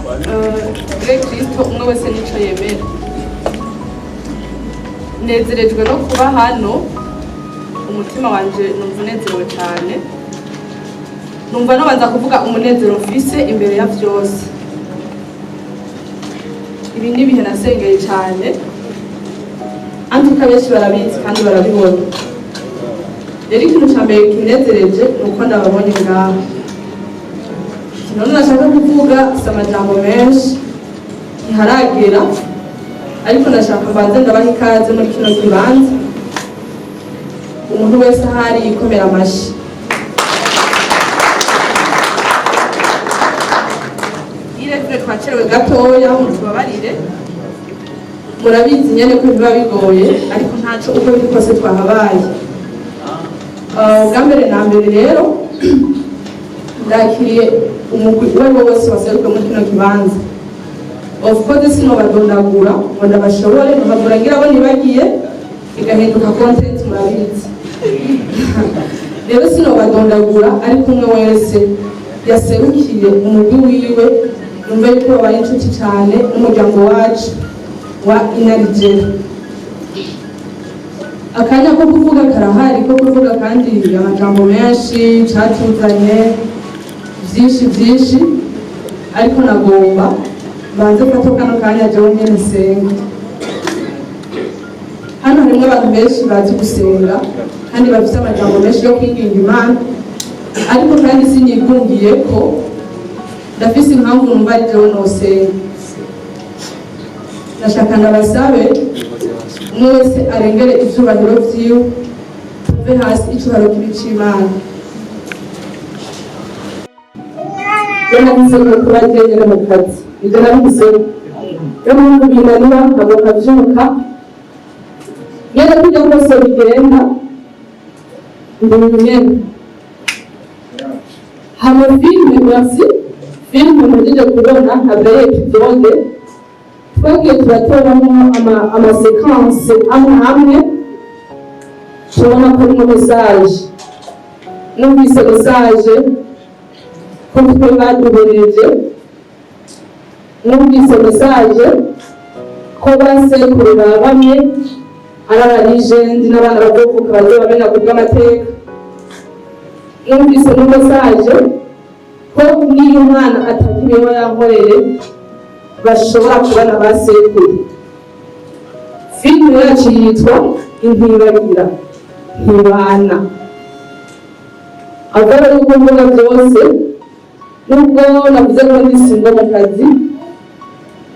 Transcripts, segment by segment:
Kristo umwe wese nico yemera. Nezerejwe no kuba hano, umutima wanje numva unezerewe cyane. Numva nabanza kuvuga umunezero mfise imbere ya vyose. Ibi ni ibihe nasengeye cyane, antuka benshi barabizi kandi barabibona. Rero ikintu cya mbere kinezereje ni uko ndababonye ngaho. None nashaka kuvuga si amajambo menshi ntiharagera, ariko ndashaka mbanze ndabaha ikaze muri kino kibanza. Umuntu wese ahari yikomera amashyi. Irevure twacerewe gatoya mutubabarire, murabizi nyene ko biba bigoye, ariko ntaco uko biri kose twahabaye. Bwa mbere na mbere rero ndakiriye umugwi uwo ari wo wose waseruka muri kino kibanza. Of course sinobadondagura ngo ndabashobore, nkabura ngira abo nibagiye igahinduka content murabizi. Rero sinobadondagura, ariko umwe wese yaserukiye umugwi wiwe numva yuko babaye inshuti cyane n'umuryango wacu wa Inarigera. Akanya ko kuvuga karahari, ko kuvuga kandi amajambo menshi catuzanye byinshi, ariko nagomba banze gato kano kanya jewe nyene senga. Hano harimwo abantu benshi bazi gusenga kandi bafite amajambo menshi yo kwinginga Imana, ariko kandi sinyigungiye ko ndafise impamvu numva ari jewe nosenga. Ndashaka ndabasabe umwe wese arengere ivyubahiro vyiwe, tuve hasi icyubahiro kibi c'Imana. Nahisemo kuba njyenyine mu kazi, ibyo nabihisemo. Iyo mpamvu binanira nkavuka vyuka, nyene kujya kose bigenda ndi nyene. Hano filime mujije kubona habere episode, twagiye turatoramo amasekanse amwe tubona ko arimo mesaje. Numvise mesaje ko twe baduhereje, numvise mesaje ko basekuru bamwe ari abarijendi n'abana bavuka bazoba bamenya kubw'amateka. Numvise mesaje ko niyo umwana atakibeho yankorere bashobora kubana basekuru. Filime yacu yitwa Intibagira Ntibana. Agora ari kuvuga byose, nubwo navuze ko ndisingo mu kazi,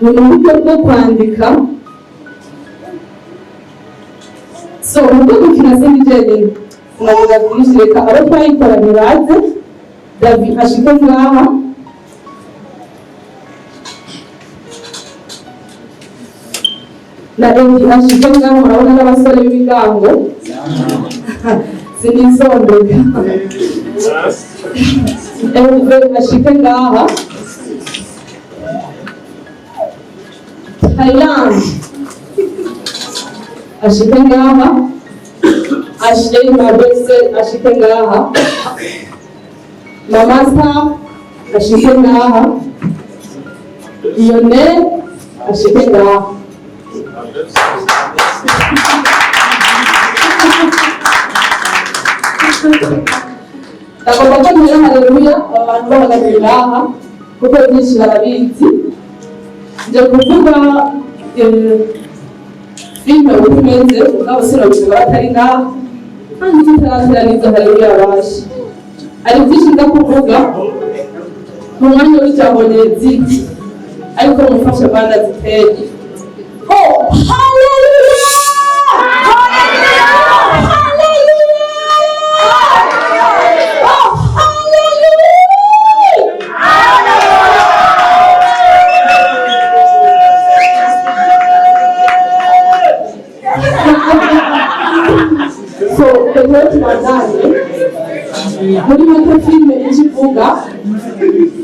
ni uburyo bwo kwandika. Ubwo gukina sindi jenyine navuga byinshi, reka abo twayikoranye baze. David ashike ngaha, na Endi ashike ngaha, murabona n'abasore b'ibigango sinisondeka. Endi ashike ngaha, Thailand ashike ngaha, Ashley Mabese ashike ngaha, Mamasa ashike ngaha, Yone ashike ngaha. Ndagomba ko mbwira haleluya abantu bahagaze ngaha kuko byinshi barabizi. Nje kuvuga filime uko imeze, ubwabo sinabishobora batari ngaha, kandi tutarazira n'izo haleluya baje. Ari byinshi ndakuvuga mu mwanya w'ijambo nyeziki, ariko mufashe banda ziteye. Oh, haleluya! Haleluya! Haleluya! Oh, haleluya! So, the tubandanye muri make filime ikivuga,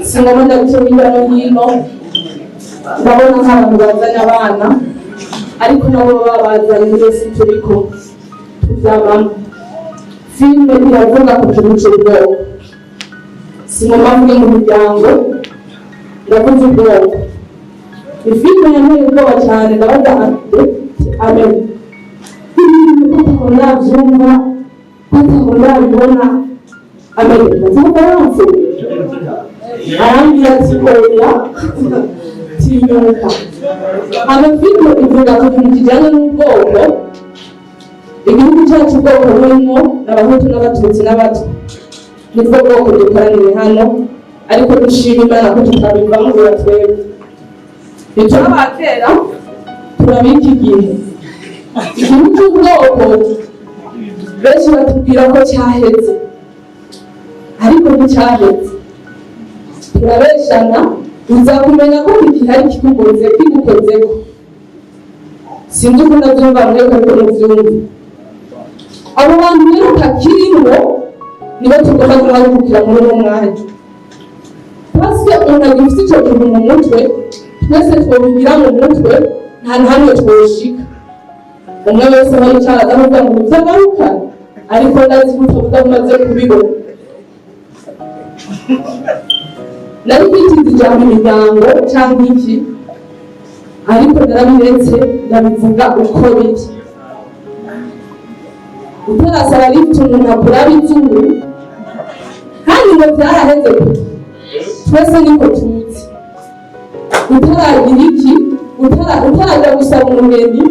singoma ndaguca hirya no hino, ndabona nk'abantu bazanye abana, ariko nabo babazanye mwese turiko tuzabamo. Filime iravuga ku kintu cy'ubwoko, singoma mvuge mu muryango, ndavuze ubwoko ifite yanteye ubwoba cyane ndabaza amen kutabona byumva kutabona bibona amen ndazabaranze arambwira ati oya tinyuka amafite ivuga ku kintu kijyanye n'ubwoko igihugu cyacu ubwoko burimo n'abahutu n'abatutsi n'abatwa nibwo bwoko dukoranire hano ariko dushima Imana ko tutabivamo ngo twebwe icyo abakera turabika igihe igihugu cy'ubwoko benshi batubwira ko cyaheze ariko nticyaheze turabeshana uzakumenya ko igihari kigukozeho sinzi uko ndabyumva mwebwe ariko mubyumve abo bantu rero takirimo nibo tugomba guhagurukira muri uwo mwanya pasike umuntu agifite icyo kintu mu mutwe twese twobigira mu mutwe nta na hamwe twoshika umwe wese aho yicara adavuga ngo byagaruka ariko ndazi ko utabumaze kubibona nari kwitiza ijambo imiryango cyangwa iki ariko narabiretse ndabivuga uko biri utarasaba rifite umuntu akuraho izubu kandi ngo byaraheze kure twese niko tuzi utaragira iki utarajya gusaba umugeni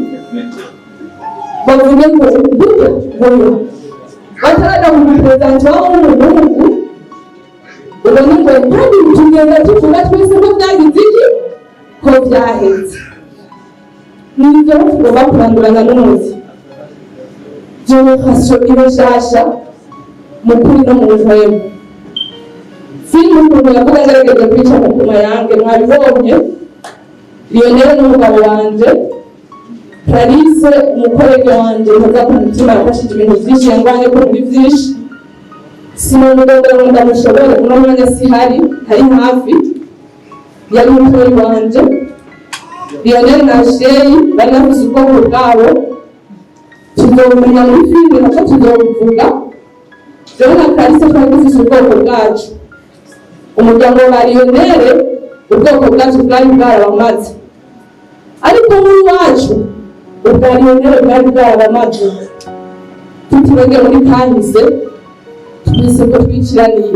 bavuge ngo burya batarajya mu muperezanti wabo w'umuhungu ubona ngo kandi tugenda tuvuga twese ko byagize iki ko byaheze nibyo tugomba kurandurana n'umuzi generasiyo ibashasha mu kuri no mu ntwebo filime ukuntu yavuga agerageje kwica mukuma yange mwabibonye Lionel n'umugabo wanje Clarisse umukorege wanje nkaza ku mutima yafashije ibintu byinshi yangwanye ko muri byinshi sinumugondera ngo ndamushobore uno mwanya sihari hari hafi yari umutori wanje Lionel na Sheyi bari navuze ubwoko bwabo tuzomenya muri filime nako tuzobuvuga rero na Clarisse twari dufise ubwoko bwacu umuryango wa Lionel ubwoko bwacu bwari bwarabamaze ariko muri wacu ubwa Lionel bwari bwarabamaze tutibage muri kahise twese ko twiciraniye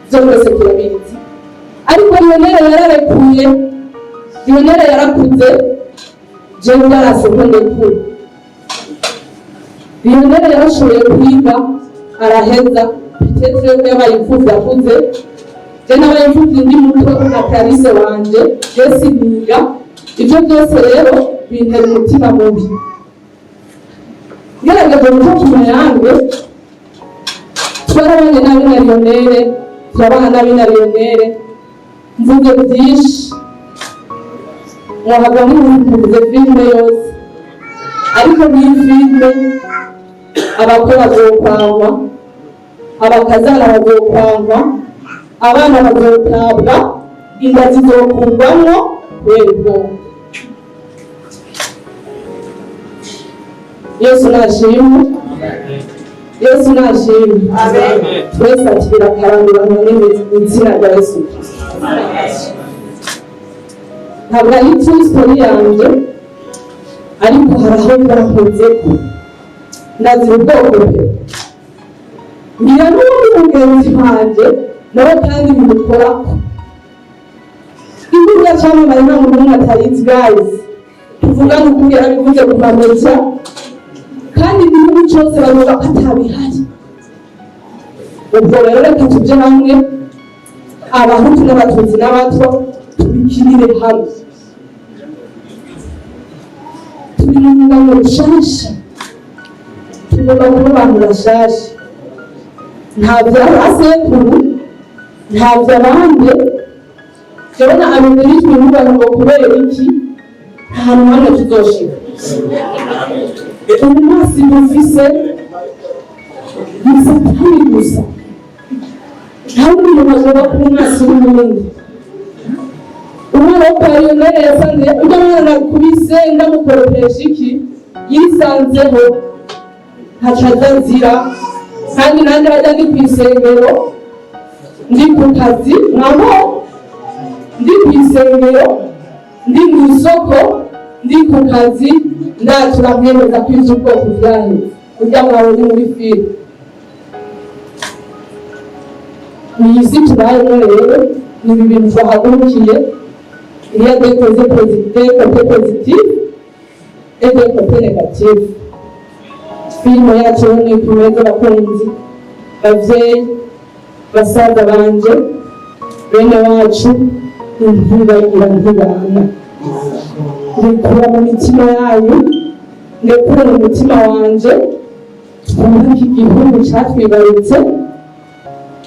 byo twese turabizi ariko Lionel yararekuye Lionel yarakuze jewe yarasoko ndekure Lionel yarashoboye kwiga araheza Petetre we yabaye imfuvyi yakuze je nabaye imfuvyi ndi muto na Clarisse wanje yesi niga ibyo byose rero bintera umutima mubi gerageje gutuma yange twarabanye nabi na Lionel turabana nabi na Lionel mvuge byinshi mwahabwa n'umuvuze filime yose ariko ni filime abakora bazokwangwa abakazana bazokwangwa abana bazotabwa inda zizokurwamwo wego Yesu nashimwe Yesu nashimwe twese akira karangurana n'izina rya Yesu ntabwo ari true story yanjye ariko hari aho barakoze ko ndazi ubwoko bwe ngira n'ubundi mugenzi wanjye nawe kandi bimukorako imbuga cyamamaye nta muntu n'umwe atarizi guys tuvuga ngo ukuri abivuze ku mamedia kandi igihugu cyose bavuga ko atabihari ubwo rero reka tujye hamwe abahutu n'abatutsi n'abatwa tubikirire hamwe turi mu ngano nshasha tugomba kuba abantu bashasha nta by'abasekuru nta by'abandi jabona abizirijwe n'abantu ngo kubera iki nta hantu hamwe tuzoshika umunsi dufise ni Satani gusa nta wundi muntu agomba kuba umwasi w'umurundi umwana wo kwa Lionel yasanze ujya mwana nakubise ndamukoropesha iki yisanzeho ntacaza nzira kandi nanjye bajya ndi ku isengero ndi ku kazi nabo ndi ku isengero, ndi mu isoko, ndi ku kazi, ndatura mwemeza ko iby'ubwoko byaheze kurya mwawe ni muri filime. Ni isi tubayemo rero, ni ibi bintu twahagurukiye, il y a des côtés positifs et des côtés négatifs. Filime yacu ni kumeza bakunzi, bavyeyi, basaza banje, bene wacu, ntibagira ntibana. Ndikura mu mitima yanyu, ndikura mu mutima wanje, twubake igihugu catwibarutse,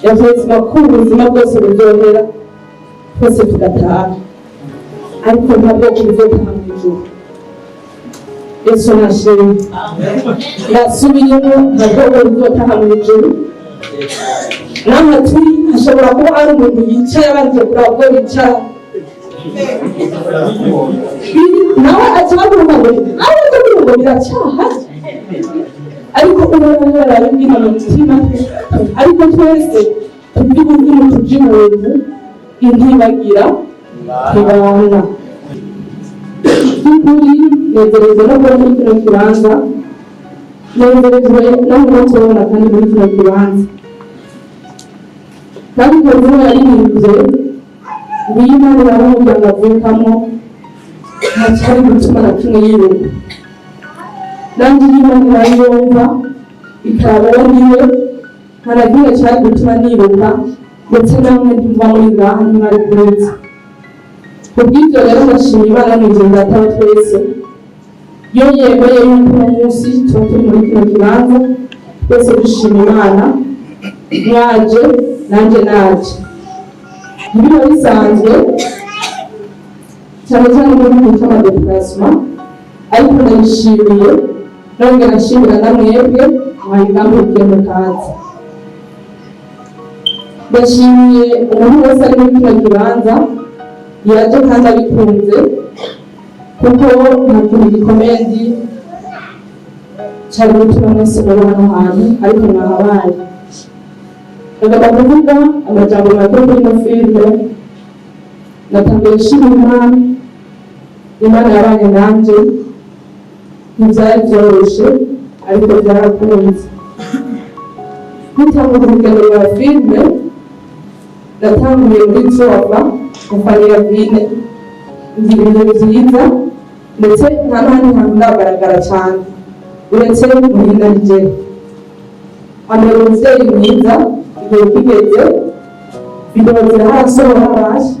yavuze ko ubuzima bwose buryohera, twese tugataha. Ariko ntabwo uzotaha mu ijuru. Yesu nashimye. Ndasubiyemo ntabwo uzotaha mu ijuru. Naho turi hashobora kuba ari umuntu yicaye abanje kuraba ko bicara. Nawe acaguruka ngo aho tugira ngo biracyaha. Ariko ubona yarabibwira mu mutima, ariko twese turi ubuzima tuje mu bintu intibagira ntibana. By'ukuri nezerejwe no kuba muri kino kibanza, nezerejwe no kuba tubona kandi muri kino kibanza. Kandi Korumo yaririmbye w'Imana n'umuryango avukamo ntacyari gutuma na kimwe yiruka. Nanjye Imana irayumva ikaba niwe ntanagire cyari gutuma niruka, ndetse namwe ndumva muri ngaha ntimwari kuretse. Kubw'ibyo rero ndashima Imana n'ijuru data wa twese, yo yemeye yuko uno munsi tuba turi muri kino kibanza, twese dushima Imana, mwaje nanjye naje. Ntibiba bisanzwe cyane cyane muri gihe cy'amadeplasement, ariko ndayishimiye nongera nshimira na mwebwe mwayigambukiye mu kazi. Ndashimiye umuntu wese ari muri kino kibanza yaje kandi abikunze, kuko nta kintu gikomeye nzi cyari gutuma mwese muri hano hantu, ariko mwahabaye. Ndagomba kuvuga amajambo make kuri ino filime. Natangiye nshima Imana yabanye nanjye, ntibyari byoroshye ariko byarakunze. Nkitanga urugendo rwa filime, natanguye muri Trova mufanira Vine, ngira ibintu byiza, ndetse nta n'ahandi hantu ndagaragara cyane uretse muhinda Nigeria. Ambera umubyeyi mwiza, igihe kigeze video zirahasohora abasha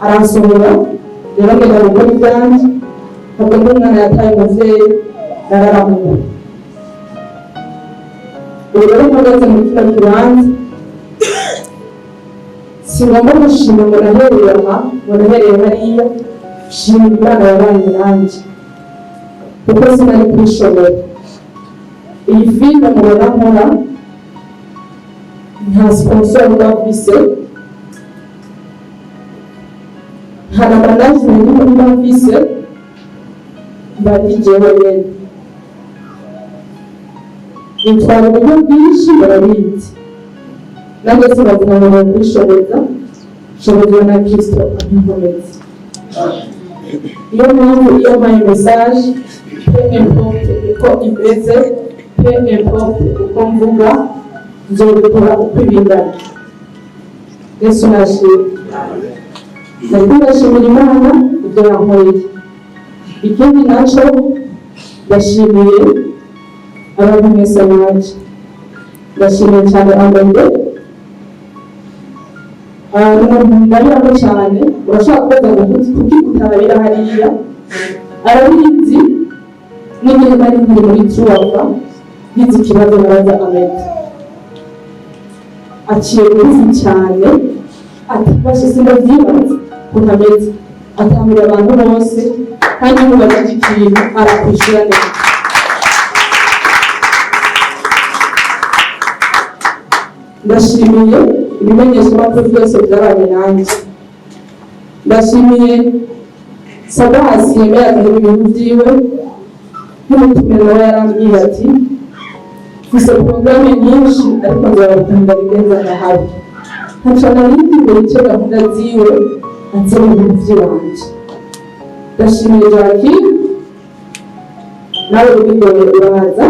arasohora, rero ngenda gukora ibyanjye, ntabwo ndi umwana yataye umubyeyi, nararamuwe. Ubu rero mpagaze muri kino kibanza, singomba gushima ngo nahereye aha, ngo nahereye hariya, shima Imana yabanye nanjye, kuko sinari kubishobora. Iyi filime mubona nkora nta sponsor bafise, nta na management bafise, bari jewe nyene. Itwara uburyo bwinshi barabizi, nanjye sinavuga ngo nabishoboza, nshobozwa na Kristo ankomeza. Iyo mpamvu iyo mpaye message, peu importe uko imeze, peu importe uko mvuga, nzobikora uko ibingana. Yesu nashimye. Ndashimira Imana ibyo yankoreye. Ikindi nacyo ndashimiye abantu mwese mwaje. Ndashimiye cyane Amede, ndabiramo cyane. Urashobora kubaza ngo kuki utarabira hariya, arabizi. N'igihe nari nkiri muri Trova ngize ikibazo nabaza Amede, aciye bugufi cyane, ati bashe sindabyibaza ukuntu ameze, atambira abantu bose, kandi mubaza ikintu arakwishyura neza. Ndashimiye ibimenyeshamakuru byose byabanye nanjye. Ndashimiye Sabasi yemera guhera ibintu byiwe, nk'umutumire nawe yarambwiye ati mfise porogaramu nyinshi ariko nzabakunda bigenza nahabi. hacana n'imbere icyo gahunda ziwe aze mu bintu by'iwanje. Ndashimiye Jackie, nawe ubigore uraza,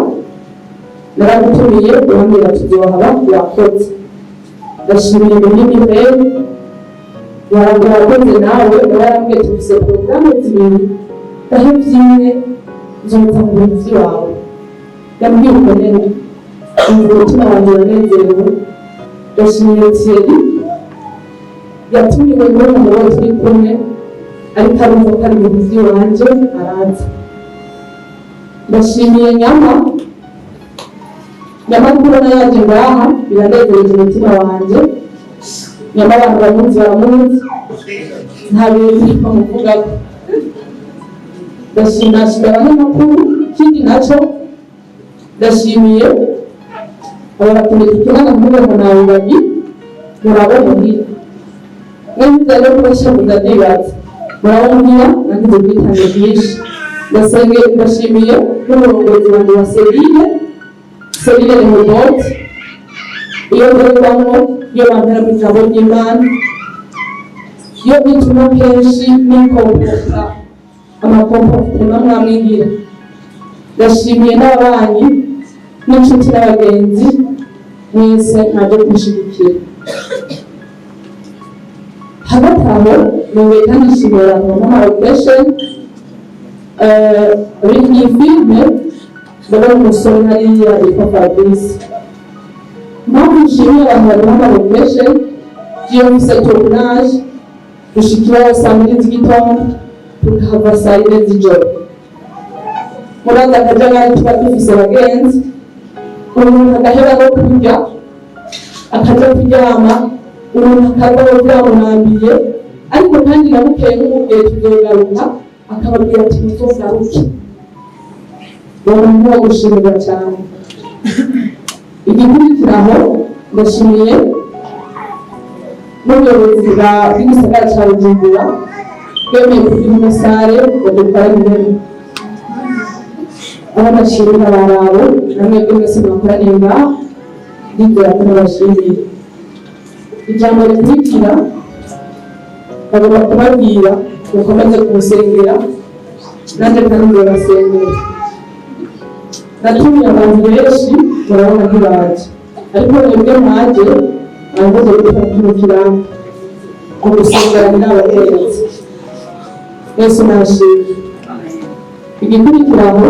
naragutumiye urambwira tuzohaba wakoze. Ndashimiye Munini Mary, warakoze nawe warambwiye tufise porogaramu zibiri, aho byimwe nzota mu bintu by'iwawe. Yambwiye uko nyene umva umutima wanjye uranezerewe. Ndashimiye Thierry yatumiwe muri mu bo turi kumwe, ariko arumva ko ari ibintu by'iwanje araza. Ndashimiye Nyama kubona yaje ngaha biranezereje umutima wanje. Nyama abantu bamuzi baramuzi, nta bintu bamuvugako. Ndashimiye abanyamakuru, ikindi naco ndashimiye aba batumye tukirana mvuga ngo nawe babi murabona ngira mwemeza rero kubasha kudanibaza murabona ngira nagize ubwitange bwinshi. Ndashimiye n'umurongozi wanjye wa Serine Rehoboth, iyo ndorerwamo iyo bampera mu ijambo ry'Imana, iyo bituma kenshi n'inkompoza amakomportema mwamwigira. Ndashimiye n'ababanyi n'inshuti n'abagenzi mwese mwaje kunshigikira. Hagati aho nongeye kandi nshimira abantu bamama location iyi filime ndabona umusore hariya yitwa Fabrice. Mpamvu nshimiye abantu bamama location iyo mfise tournage dushikiraho saa mbiri z'igitondo tukahava saa yine z'ijoro. Muraza akajagari tuba dufise abagenzi, umuntu agahera no kurya akaja kuryama, umuntu akarwara byamunambiye, ariko kandi namukeye nk'umubwiye tuzogaruka akababwira ati muzogaruke. Uwo muntu wo gushimirwa cyane. Igikurikiraho ndashimiye n'ubuyobozi bw'igisagara cya Bujumbura bwemeye kugira umusare ngo dukore imbere. Aho ndashimira abarabo namwe mwese mwakoraniye ngaha, ndizera ko nabashimiye. Ijambo rikurikira bagomba kubabwira mukomeze kumusengera, nanjye kandi ndabasengera. Natumiye abantu benshi murabona ntibaje, ariko mwebwe mwaje mwakoze gufatirukira mu gusengera n'abategetsi. Yesu nashimye. Igikurikiraho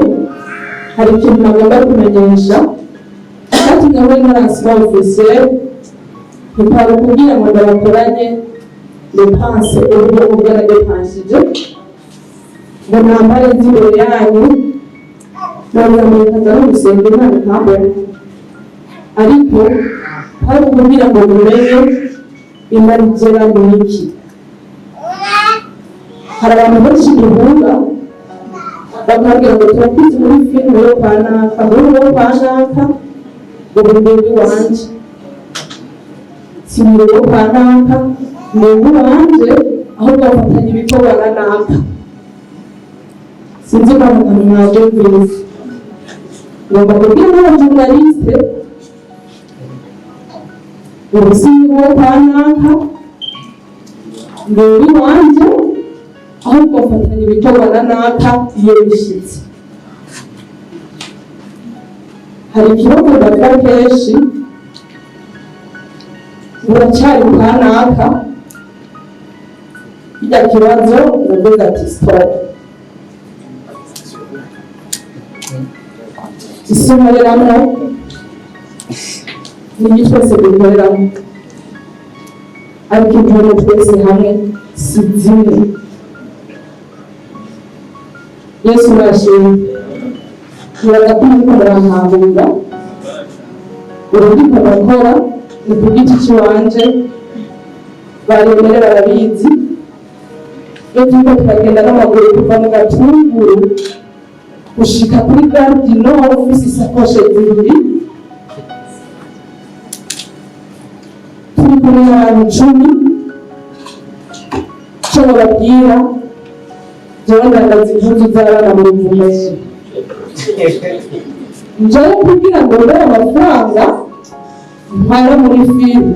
hari ikintu nagomba kumenyesha, kandi nkawe ntaransiba officiel ntipara kugira ngo ndabakoranye depanse uburyo ubwo nadepansije ngo nambare nzi imbere yanyu nabamurikaza no gusenga Imana nkabona, ariko hari ukugira ngo mumenye Imana igera mu iki. Hari abantu benshi duhura bakabwira ngo turakizi muri filime yo kwa naka, muri yo kwa naka ubu ndebe wanje si muri yo kwa naka ndebe wanje, aho bafatanya ibikorwa na naka. Sinzi ko abantu mwabyumvise. Ngomba kubwira n'abajournaliste ubu si yo kwa naka ndebe wanje, aho bafatanya ibikorwa na naka iyo bishitse. Hari ikibazo bavuga kenshi buracyari kwa naka, kijya kibazo ndavuga ati stop. Isi nkoreramo n'ibyo twese dukoreramo, ariko intore twese hamwe si zimwe. Yesu nashimye. Ntibagatuma murahahunga urubiko bakora ni ku giti cy'iwanje, baremere barabizi. Iyo turiko turagenda n'amaguru kuva mu Gatunguru gushika kuri Gare du Nord ufise isakoshe zibiri, turi kumwe n'abantu 10. Icyo bababwira jewe ndandaza impuzu z'abana mu Ruvumera, njyewe kugira ngo mbere amafaranga ntwara muri filime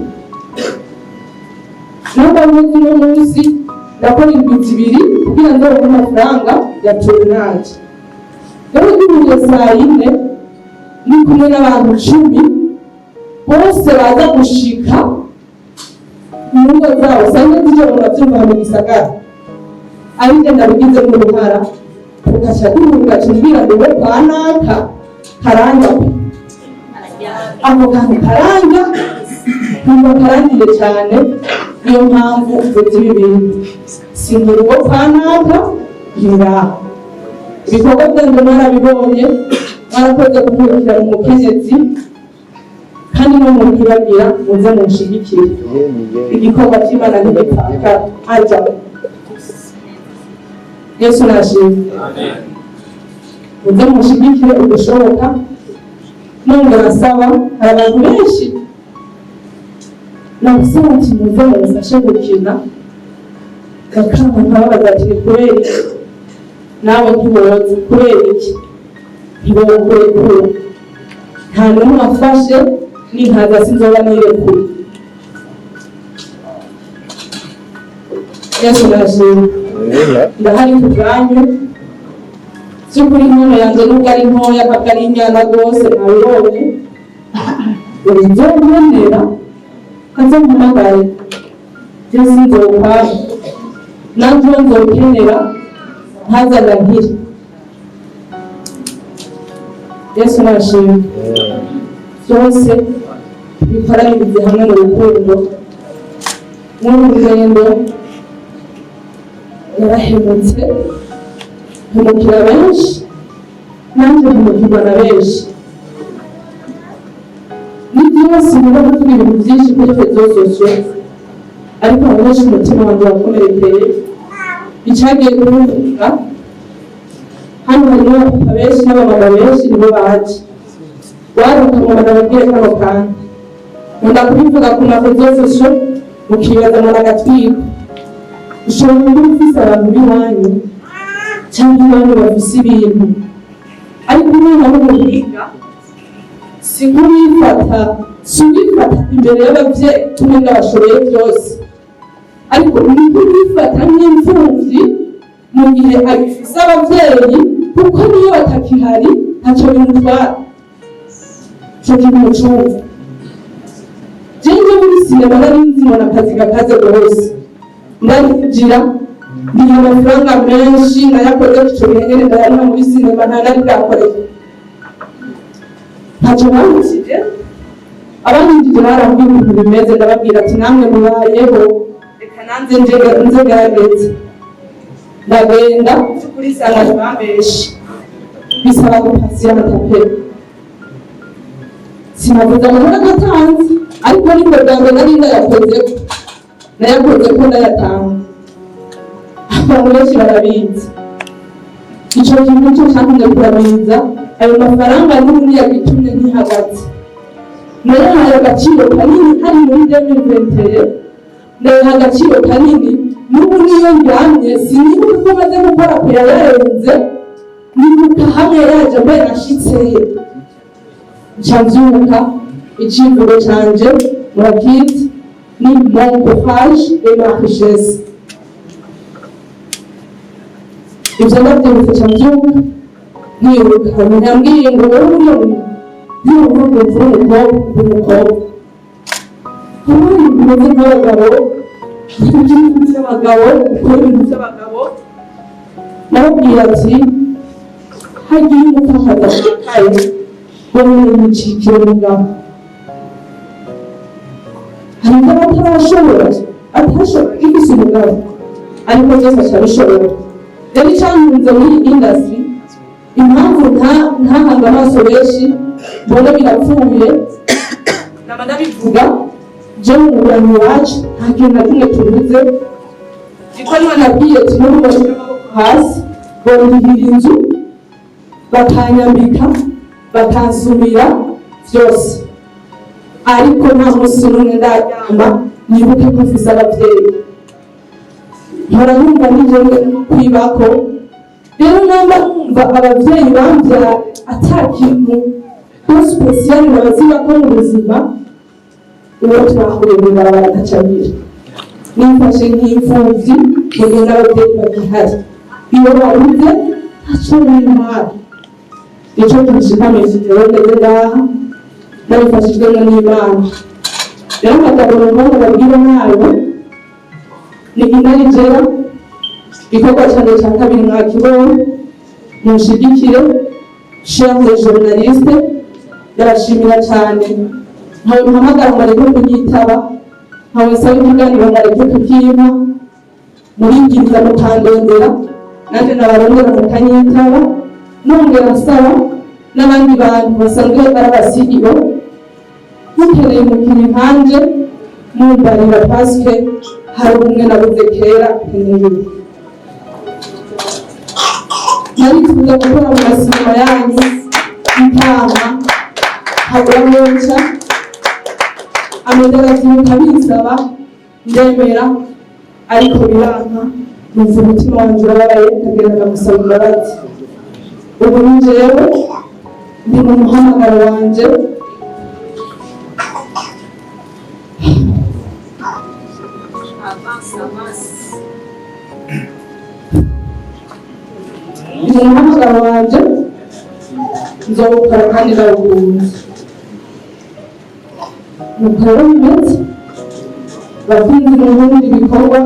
n'abamuzi no munsi ndakora indwi zibiri kugira ngo ndabone amafaranga ya tournage. Rero duhuye saa yine ni kumwe n'abantu 10 bose baza gushika mu ngo zabo saa yine z'ijoro murabyumva mu gisagara ariko ndabigize mu ruhara tukaca duhurira tumbwira ngo kwanaka karanga ako kantu karanga ntabwo karangiye cyane. Niyo mpamvu uvuze ibi bintu sinkuru wo kwanaka ngira ibikorwa byanjye mwarabibonye mwarakoze kumurikira mu mukenyezi kandi no mu ntibagira muze munshigikire igikorwa cy'Imana ntigipfaka ajya. Yesu nashimye. Muze munshigikire udushoboka nongera nsaba hari abantu benshi nabasaba ati muze mumfashe gukina gakama nkababaza ati kubera iki nawe ntiboze kubera iki ntibokurekure nta n'umwe wafashe n'inkaza sinzoba nirekure. Yesu nashimye. Ndahari ku bwanyu by'ukuri inkono yanjye nubwo ari ntoya ntabwo ari inyana rwose nabibonye buri byo mbonera kaze mpamagaye byose nzokwaho nanjye nzokenera ntazana nkiri. Yesu nashimye. Byose bikoranyirize hamwe mu rukundo mu rugendo yarahemutse hemukira benshi nanjye hemukirwa na benshi. Ni byose biba tugira ibintu byinshi kuri rezo sosiyo ariko abenshi umutima wanjye wakomerekeye icyagiye kuvuga hano harimo abenshi n'abamama benshi nibo baje waruka mu bagababwiye kano kandi nkunda kubivuga ku marezo sosiyo mukibaza mu nagatwiko ushobora kuba ufise abantu b'iwanyu cyangwa iwanyu bafise ibintu ariko umwana w'umuhiga si kubifata imbere y'ababyeyi tumwe n'abashoboye byose ariko ni kubifata nk'imfubyi mu gihe abifise ababyeyi kuko niyo batakihari ntacyo bimutwara. Icyo kintu mucumva jewe muri sinema nari nzibona akazi gakaze rwose ndarinjira ndiha amafaranga menshi nayakoze icyo gihe nyine ndayariha muri sinema nta nari bwakoreye ntacyo bambukije abanyinjije barambwira ibintu bimeze ndababwira ati namwe mubayeho reka nanze nze garagetse ndagenda kuri sanga ntibambeshe bisaba gupasira amatapera sinavuze amahoro agatanze ariko nibwo bwanjye nari nayakoze ko ndayatanga abantu benshi barabizi icyo kintu cyo cyatumye kurabiza ayo mafaranga n'ubundi yagitumye ntihagaze nayahaye agaciro kanini hari muri 2021 nayahaye agaciro kanini n'ubu niyo ndyamye sinibuka ko maze gukora kuyarenze nibuka hamwe yaje mbere ashitseye ncavyuka icivugo canje murakizi ni mon courage et ma richesse. Ibyo ndabyumva ncavyuka nibuka yambwiye ngo wowe umukobwa abandi bimeze nk'abagabo ibintu by'abagabo ukora ibintu by'abagabo nababwira ati hagiye umufasha adashakaye ngo mumucikire umugabo hari n'abatarashobora ifise umugabo ariko byose acabishobora. Rero icyankunze muri industry impamvu ntahanga amaso benshi mbona birapfuye nama ndabivuga je mu bantu wacu nta kintu na kimwe tubuze niko niba nabwiye ati n'ubu bashyira amaboko hasi bondihira inzu bakanyambika bakansumira byose ariko nta munsi n'umwe ndaryama nibuke ko mfise ababyeyi nkora numva nijemwe kwibako. Rero namba numva ababyeyi bambyara atakintu ko special nabaziba ko mu buzima uwo twahuriye mu barabara ntacabira nifashe nk'imfubyi mu gihe n'ababyeyi bagihari. Iyo babuze ntaco bintwara. Nico kinshikamiye rero ndetse ngaha nabifashijwemo n'Imana. Rero amagambo numva babwira nawe ni inarigera igikorwa cyane cya kabiri mwakibonye mushigikire chers journalistes ndabashimira cyane ntawe mpamagara ngo areke kunyitaba ntawe nsaba ikiganiro ngo areke kukimpa muringiriza mukandondera nanjye nabarondera mukanyitaba nongera nsaba n'abandi bantu basanzwe ari abasigiwe mukeneye umukiriya nkanje mumbarira paske hari umwe nabuze kera inyuma narifuza gukora mu masinema yanyu intama habura menshi amederatibuka bisaba ndemera ariko biranka numva umutima wanjye urababaye nkagenda gusaba imbabazi. Ubu ni jewe ndi mu muhamagaro wanje umuhamagaro wanje nzawukora kandi ndawukunda. Mukora bimeze bakunzi mu bindi bikorwa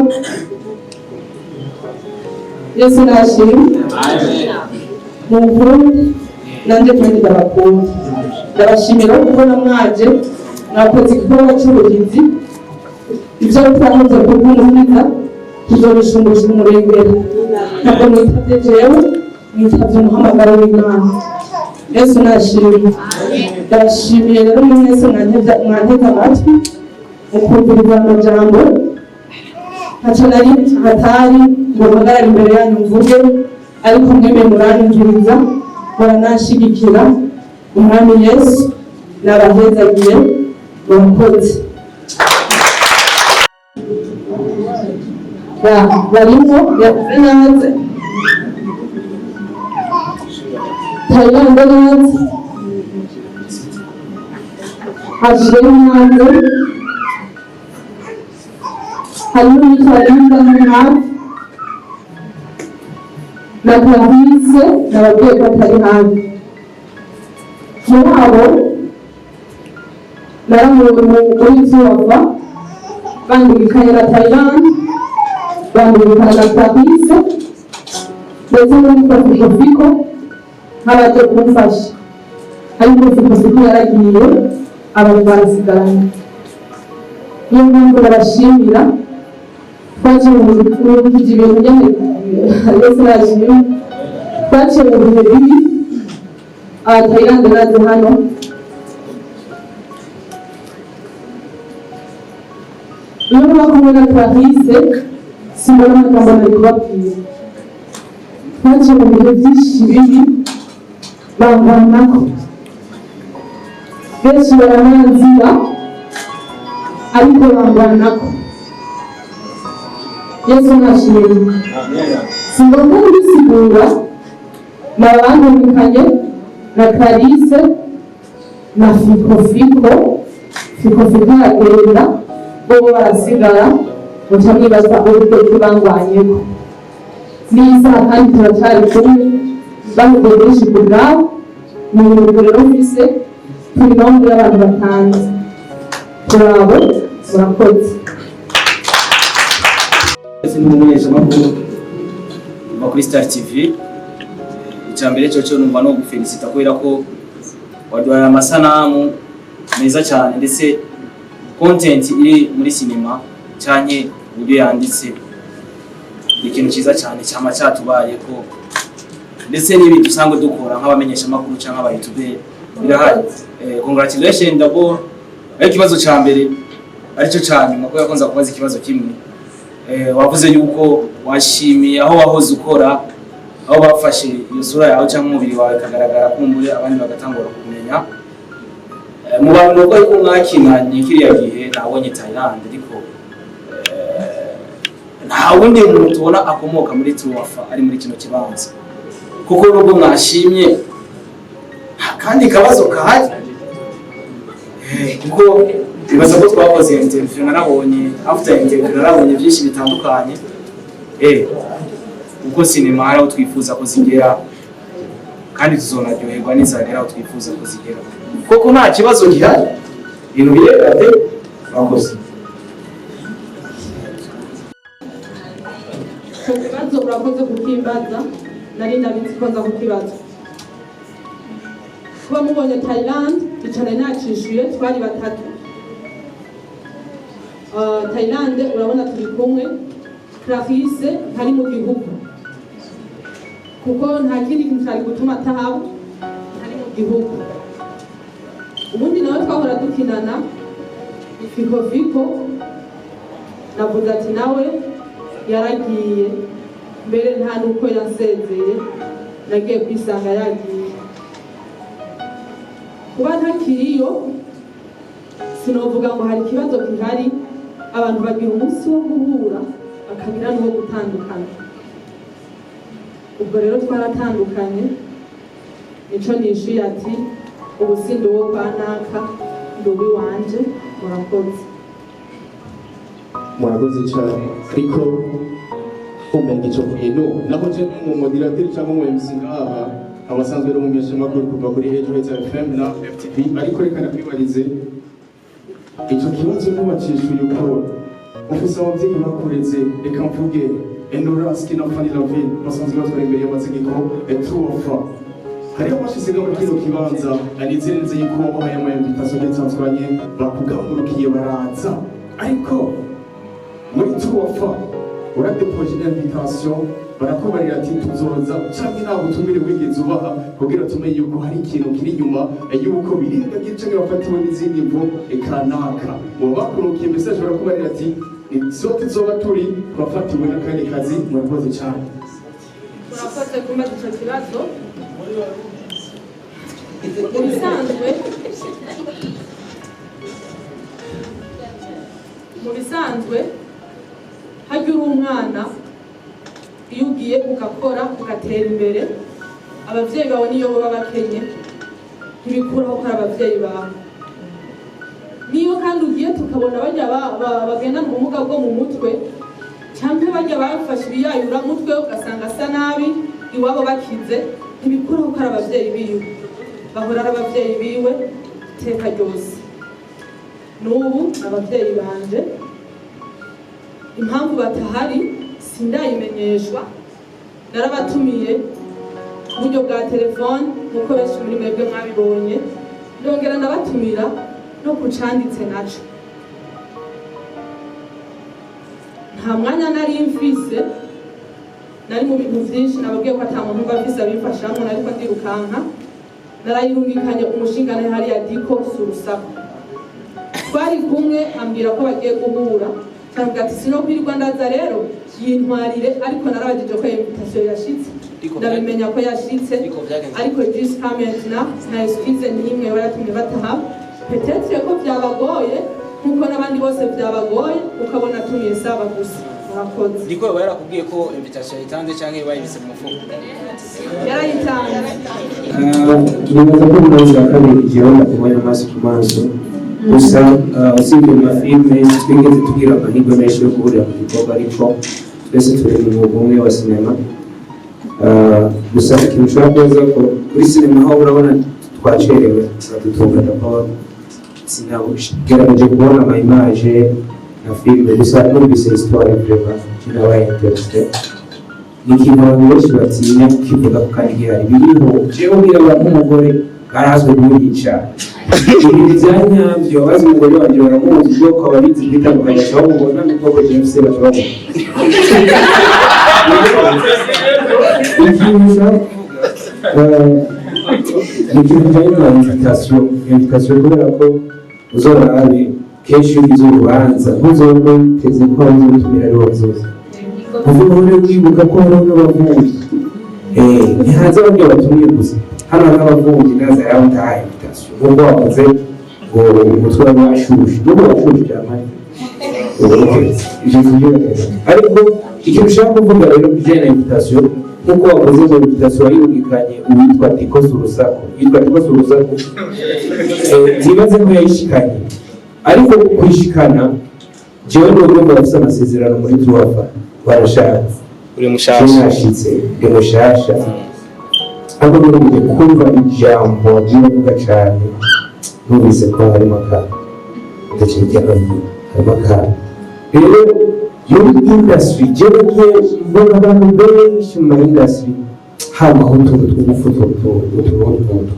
Yesu nashimwe mu Burundi nanjye kandi ndabakunda ndabashimira kubona mwaje mwakoze igikorwa cy'ubuhinzi ibyo twakoze kubw'umuhiza tuzobishumbusha umurengera ntabwo mwitavye jewe mwitavye umuhamagaro w'Imana. Yesu nashimwe ndabashimiye rero mwese mwanteze amatwi mukumviriza amajambo ntaco nari hatari ngo mpagarare imbere yanyu mvuge ariko mwemeye muranyumviriza muranashigikira umwami Yesu nabahezagiye murakoze. barimo yavuze nyanze Thailand nyanze haje nyanze harimo n'Italinda nyanze na Clarisse n'ababyeyi batari hanze muri abo muri Zuwava bandikanye na Thailand bandikanye na Clarisse ndetse n'umufasha Fiko nk'abaje kumfasha ariko Fiko yaragiye abantu barasigaranye. Niyo mpamvu barashimira twaje mu bintu by'ibintu Yesu nashimwe twaje mu bihe bibi Thailand naze hano iyo bakumwe na Clarisse simbona amagambo nari kubabwira. Twaje mu bihe byinshi bibi banganako benshi barananzira ariko banganako. Yesu nashimwe simbona kubisigura nabandumikanye na Clarisse na Fiko aragenda bo barasigara muca mwibaza uburyo bwibangwanyeko n'isaha kandi turacyari kumwe bamugejeje ku bwabo ni urugero mfise turi nombre y'abantu batanze turabo murakoze. N'umumenyeshamakuru wa kuri Star TV icyambere cyo numva no gufelicita kubera ko waduhaye amasanamu meza cyane ndetse content iri muri sinema cyane uburyo yanditse ikintu cyiza cyane cyama cyatubaye ko ndetse n'ibi dusanzwe dukora nk'abamenyeshamakuru cyangwa aba YouTube birahari. Congratulations d'abord ikibazo cya mbere aricyo cyane mako yakonza kubaza ikibazo kimwe wavuze yuko washimiye aho wahoze ukora aho bafashe iyo sura yawe cyangwa umubiri wawe kagaragara kumbure abandi bagatangura kumenya mu bantu uko ariko mwakinanye kiriya gihe nabonye Thailand ariko nta wundi muntu tubona akomoka muri Tuwafa ari muri kino kibanza kuko nubwo mwashimye kandi kabazo kahari kuko bibaza ko twakoze interview narabonye after interview narabonye byinshi bitandukanye uko sinema hari aho twifuza ko zigera kandi tuzonaryoherwa n'izagera aho twifuza ko zigera koko nta kibazo gihari ibintu birebate bakoze ikibazo urakoze kukimbaza nari ndabitse ko nza kukibaza kuba mubonye Thailand icara nacishuye twari batatu Thailand urabona turi kumwe Clarisse ntari mu gihugu kuko nta kindi kintu cyari gutuma atahaba ntari mu gihugu ubundi nawe twahora dukinana Fiko navuze ati nawe yaragiye mbere nta nuko yasezeye nagiye kwisanga yagiye kuba ntakiriyo sinovuga ngo hari ikibazo gihari abantu bagira umunsi wo guhura bakagira n'uwo gutandukana ubwo rero twaratandukanye nico nishuye ati ubu sindi wo kwa naka ndubi wanje murakoze cyane ariko umenye icyo kintu naho je mu moderateur cyangwa mu MC ngaha abasanzwe ari mu myeshamakuru kuva kuri Ejo FM na FTV ariko reka nakwibarize icyo kibazo n'ubacishuye uko ufise abavyeyi bakureze reka mvuge Enoraski na Fanny Laville basanzwe batwara imbere y'amategeko etuofa hariho abashyizeho muri kino kibanza anizere neza yuko wabahaye ama-invitation yatandukanye bakugamurukiye baraza ariko muri tuofa uradepoje invitation barakubarira ati tuzoza cyangwa nta butumire wigeze ubaha kugira tumenye yuko hari ikintu kiri inyuma y'uko birinda cyangwa bafatiwe n'izindi mvo kanaka uwo bakurukiye message barakubarira ati sote zoba turi bafatiwe n'akandi kazi murakoze cyane murakoze kumbaza icyo kibazo mu bisanzwe hajya uri umwana iyo ugiye ugakora ugatera imbere abavyeyi bawe niyo baba bakenye ntibikuraho ko ari abavyeyi bawe niyo kandi ugiye tukabona bajya bagenda mu bumuga bwo mu mutwe cyangwa bajya bafashe ibiyayura mutwe ugasanga asa nabi iwabo bakize ntibikuraho ko ari abavyeyi biwe bahora ari abavyeyi biwe iteka ryose n'ubu abavyeyi banje impamvu batahari sindayimenyeshwa narabatumiye ku buryo bwa telefone nk'uko benshi muri mwebwe mwabibonye ndongera ndabatumira no kucanditse naco nta mwanya nari mfise nari mu bintu byinshi nababwiye ko ata muntu mba mfise abifashamo nariko ndirukanka narayirungikanye umushingane hariya Diko Surusaku twari kumwe ambwira ko bagiye guhura cyangwa ati sinokwirirwa ndaza rero yintwarire ariko narabajije ko invitation yashitse ndabimenya ko yashitse ariko this comment na excuse nimwe baratumye bataha peut-être ko byabagoye nkuko nabandi bose byabagoye ukabona tumiye saba gusa murakoze Diko yarakubwiye ko invitation itanze cyangwa bayibise mu mufuko yarayitanze nibaza ko umunsi wa kabiri igihomba kubona amaso ku maso gusa usibye amafilme twigeze tugira amahirwe menshi yo guhurira mu gikorwa ariko twese turi mu mwuga umwe wa sinema gusa ikintu ushobora kubaza ko kuri sinema aho urabona twacerewe turatungana ko sinagerageje kubona ama image na filme gusa numvise histoire vraiment kinabaye intereste n'ikintu abantu benshi batinya kukivuga ko kandi gihari biriho jewe mbwira abantu nk'umugore barazwe kuyica ibintu byanyabyo bazi umugore wanjye baramuzi ubwoko ababizi bitandukanye ashobora kubona n'ubwoko James bashobora ikintu bijyanye na invitation kubera ko uzora ari kenshi iyo ugize urubanza ntuzombe teze ko hari ubutumire ari wazoza uvuga uri wibuka ko hari n'abavuzi ntihaze ababyeyi batumiye gusa hano hari abavuzi naza yawe utahaye invitation nk'ubwo wakoze ngo umutwe wawe washushe n'ubwo washushe byamanye ibyo tubyubahiriza ariko ikintu ushaka kuvuga rero bijyanye na invitation nk'uko wakoze ngo invitation wayibukanye uwitwa Tikosi Urusaku yitwa Tikosi Urusaku ntibaze ko yayishikanye ariko kuyishikana jewe n'urwego bafite amasezerano muri Tuwafa barashatse uri mushasha yashitse ndi mushasha ahubwo ngiye kumva ijambo ry'uvuga cyane numvise ko harimo akantu ndakijya harimo akantu rero muri industry jewe ngiye mbona abantu benshi mu industry habaho utuntu tw'ugufotora utuntu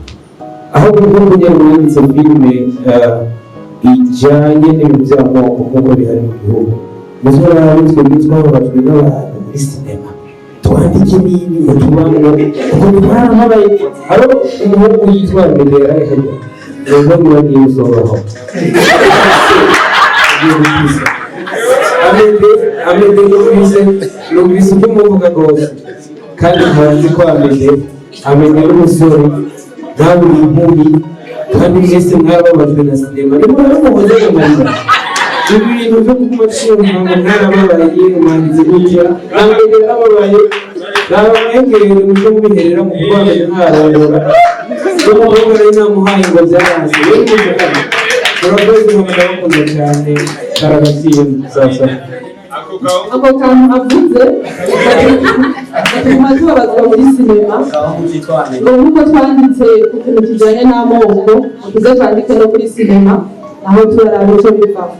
aho umunyarwanditse filime ijyanye n'ibintu by'amoko nk'uko bihari mu gihugu muzora habitswe bitwababajwe n'abantu muri sinema twandike n'ibintu tubamo ukuntu twarahabaye aro umuhungu yitwa Medera hariya rero muragiye gusohoraho Amede numvise ibyo muvuga rwose kandi ntazi ko Amede n'umusore nawe uri inkumi kandi mwese mwababajwe na sinema niba muramuhoze kumenya ibintu byo kuguma twumva ngo mwarababaye umwanditsi gutya Amede yarababaye nabamwegereye mucyo mubiherera mu kubana mwarondora n'umukobwa rero namuhaye ngo byaranze rero mujyana murakoze murakoze cyane karagasiye sasa ako kantu avuze gatuma tubabazwa muri sinema ngo nk'uko twanditse ku kintu kijyanye n'amoko tuze twandike no kuri sinema aho turaraba icyo bivamo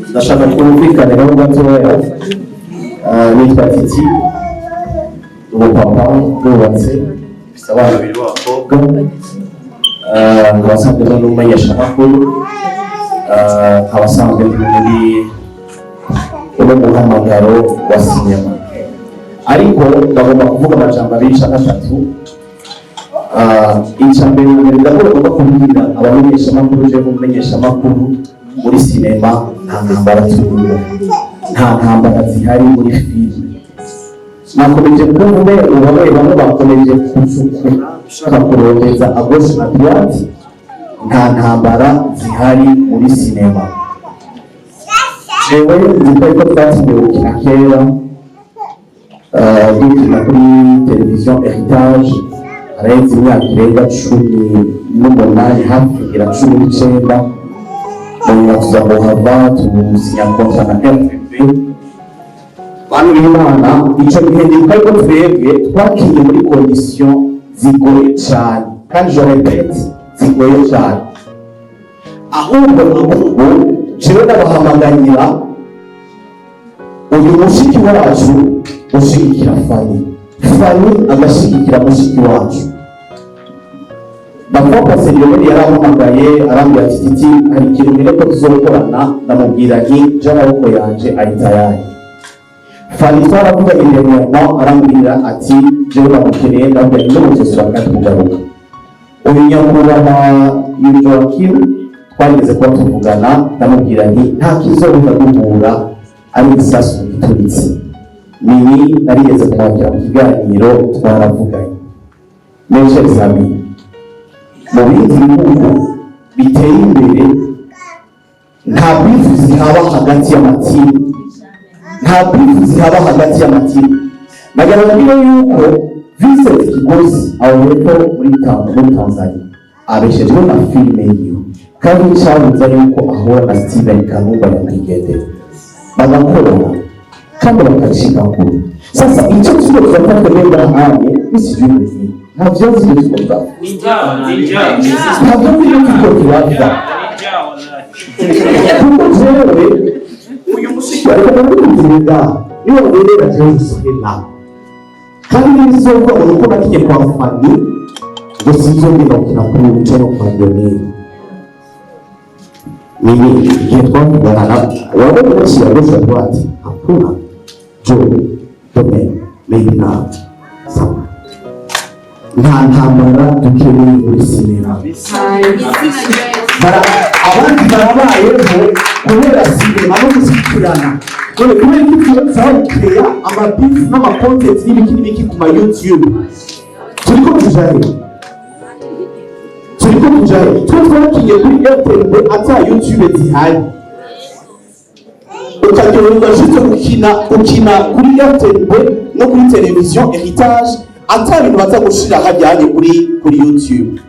ndashaka kumvikaniraho gatoya nitwa Titi umupapa wubatse mfite abana babiri b'abakobwa nkaba asanzwe n'umumenyeshamakuru nkaba asanzwe muri umuhamagaro wa sinema ariko ndagomba kuvuga amajambo abiri cyangwa atatu icya mbere ndagomba kubwira abamenyeshamakuru je umumenyeshamakuru muri sinema nta ntambara turimo nta ntambara zihari muri filime nakomeje kuvuga ubabaye bamwe bakomeje gushaka kurondeza agoshe na droite nta ntambara zihari muri sinema jewe nziko ariko twatinye gukina kera dukina kuri televiziyo Heritage arenze imyaka irenga 18 hafi kugera 19 nyuma tuzamuhava tumusinya kontra na FFP bantu b'Imana icyo gihe ndibuka ariko twebwe twakinye muri condition zigoye cyane kandi je répète zigoye cyane ahubwo ubu jewe n'abahamaganira uyu mushiki wacu ushigikira Fani agashigikira mushiki wacu Bakwa Pastor Yoweri yarahamagaye arambwira ati Titi hari ikintu mbere ko tuzokorana ndamubwira nti je amaboko yanje ari tayari Fani twaravuganye n'umuntu arambwira ati jewe namukeneye ndabwira ngo muzosura kandi kugaruka uyu nyakubahwa Joachim twageze kuba tuvugana ndamubwira nti nta kizobuza guhura ari isasu gituritse nini narigeze kumwakira mu kiganiro twaravuganye Meshe Sami mu bindi bihugu biteye imbere nta bifuzi haba hagati y'amatimu nagaragara yuko Vincent Kigozi awuheto muri Tanzania abeshejwe na filime yiwe kandi cyabuza yuko ahora na Steven Kanumba nyakwigendera bagakorana kandi bakacika kure sasa icyo kigo cyafashwe neza hanye n'ikijumbi ntabyo ziri kuvuga ntabyo biri kuko kibaza kuko jewe uyu musiki ariko n'ubuzima niba ureba cyane sokena kandi n'isoko uko bakiye kwa Fani ngo sinzo ndi bakina kuri umucero kwa Yoneri nini igihe twavugana wabona umushyira gusa twati hakuna Tome maybe not sama nta ntambara dukeneye muri sinema abandi barabayeho kubera sinema no gushyikirana kubera ko tuzaho kureya amabifu n'amakontenti n'ibiki ku ma YouTube turiko tujaye twakiye kuri FTV ata YouTube zihari ukaryoherwa juste gukina kuri RTB no kuri televiziyo Heritage ata bintu baza gushira hajyanye kuri YouTube.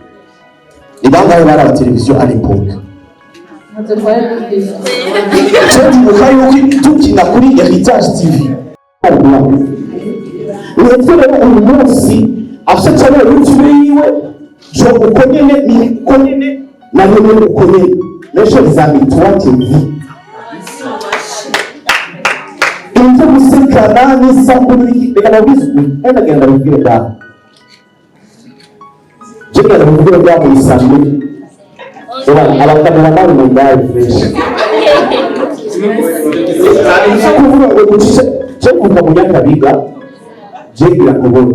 Ni bangahe bari aba televiziyo à l'époque? Cyangwa tukina kuri Heritage TV. Uko rero uyu munsi afite cyane YouTube yiwe jo ukonene na none ukonene nesho bizabitwa TV. Inzo gusekana n'isakuri reka nabizwe enda genda bibwire da. Jega bibwire da mu isambu. Oba abakamera bari mu ndai fresh. Kuvuga ngo gucisha cyo kuva mu nyakabiga jega kubona.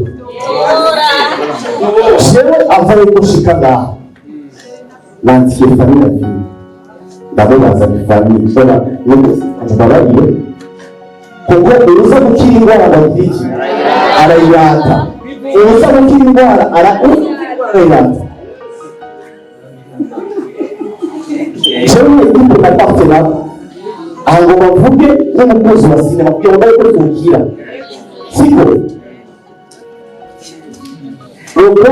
Shewe avaye gushika da. Nantiye famille vie. Ndabaza famille sona n'uko ndabaye kuko uruza gukira indwara bagiki arayata uruza gukira indwara arayata jewe ndipo na partenaire aho bavuge n'umukozi wa sinema kugira ngo bari kukira siko Rogo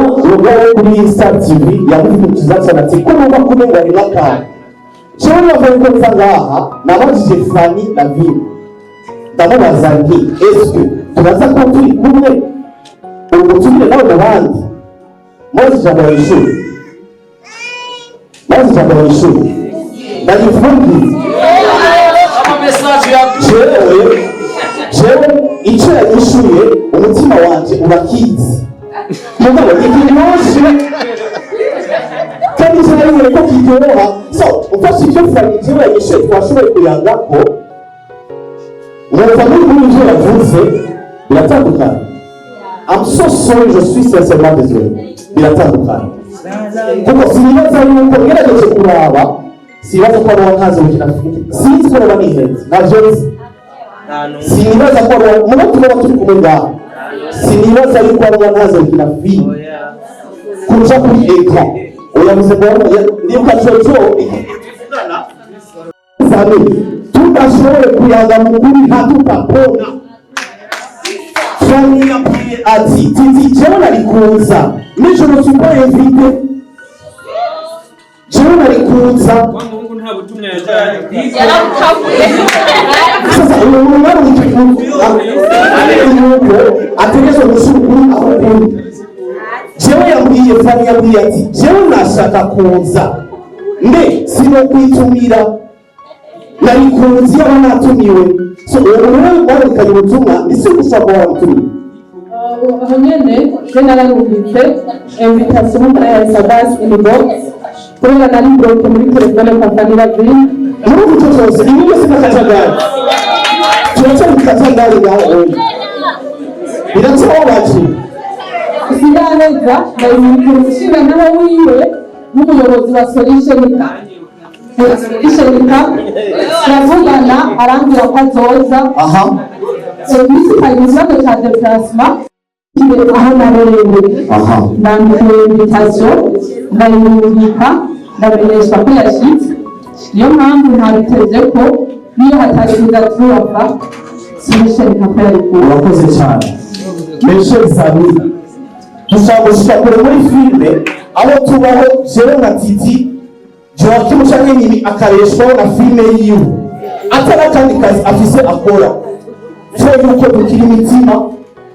kuri Star TV yamufukiza cyane ati ko numva kumenga ni nakana jewe navuye ko nsangaha nabajije Fanny na Vini ndamubaza nti eske turaza ko turi kumwe ubu turi nawe n'abandi maze jambo y'ishuri ndayifungi jewe icyo yanyishuye umutima wanje urakizi mugabo ikinyoshe kandi cyane ko kiryoha so ufashe icyo Fanny jewe yanyishuye twashoboye kuyanga ko famille que yavuze biratandukana. I'm so sorry, je suis sincèrement désolé. Biratandukana. Kuko sinibaza yuko ngerageje kuraba sibaza ko ari wakaze gukina filime. Sinzi ko baba nihenze. Navyo sinibaza ko mu tuba turi kumwe ngaho. Sinibaza yuko ari wakaze gukina filime. Kuja kuri ekran. Uyavuze ngo ndibuka Jojo ikivugana. Sami tudashoboye kuyaga mukuri hatupapona. Fanny yapfuye ati titi jewe narikuza nijo nosuko invite jewe narikuza Mungu nta butumwa yajanye sasa uyu mwana w'ikivugo ategeze gushukuru aho jewe yambwiye Fanny yambwiye ati jewe nashaka kuza mbe sino kwitumira narikunzi y'abanatumiwe so ubu barikanye ubutumwa isi gushaka waramutumiwe aho nyene je nararubitse invitation ya Sabas inbox kubera nari bloke muri telefone company la Green muri icyo cyose ibi byose nakajagari turatari kajagari ngaho biratsobaje siganeza na umushinga nawe wiwe n'umuyobozi wa solution turavugana arambwira ko azoza serivisi ikibazo cya deplacement aho narerewe ndandikira invitation ndayibika ndamenyeshwa ko yashyitse niyo mpamvu ntabiteze ko niyo hatakiza turapfa solution ntabwo yarikuwe. urakoze cyane meshe Sami dushaka gushika kure muri filime aho tubaho jewe na Titi Joaquim Chanini akareshwaho na filime yiwe atari akandi kazi afise akora so yuko tukiri imitima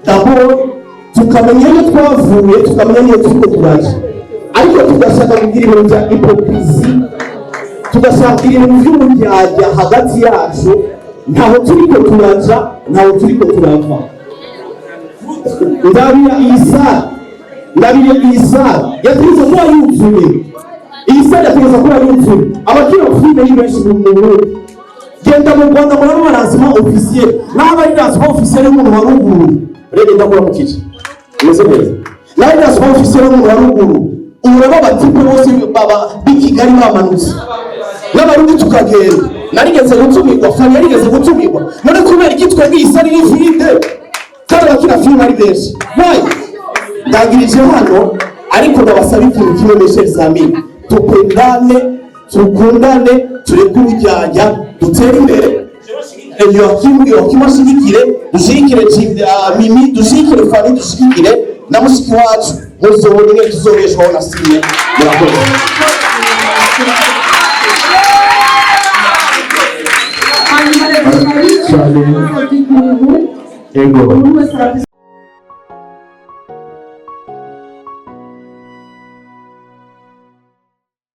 d'abord tukamenya iyo twavuye tukamenya iyo turiko turaje ariko tugashaka kugira ibintu bya hypocrisie tugashaka ibintu by'uburyarya hagati yacu ntaho turiko turaja ntaho turiko turava ndabira Isa yategetse kuba yuzuye Isa yategetse kuba yuzuye abakira filime y'benshi mu Burundi genda mu Rwanda muri baransima officier n'abari dansima officier y'umuntu wa ruguru rege ndakora mu kici meze neza n'abari dansima officier y'umuntu wa ruguru uraba batipe bose baba bikigali bamanutse n'abarundi tukagenda narigeze gutumirwa Fanny yarigeze gutumirwa none kubera igitwe nk'Isa ari vide kandi bakina filime ari benshi why ndagirije hano ariko ndabasaba ikintu kimwe meshe Sami tukundane tureke uburyarya dutere imbere Yoakim ashigikire, dushigikire Mimi, dushigikire Fani, dushigikire na mushiki wacu muzobona ingene tuzobeshwaho na Sine. Murakoze. Ego.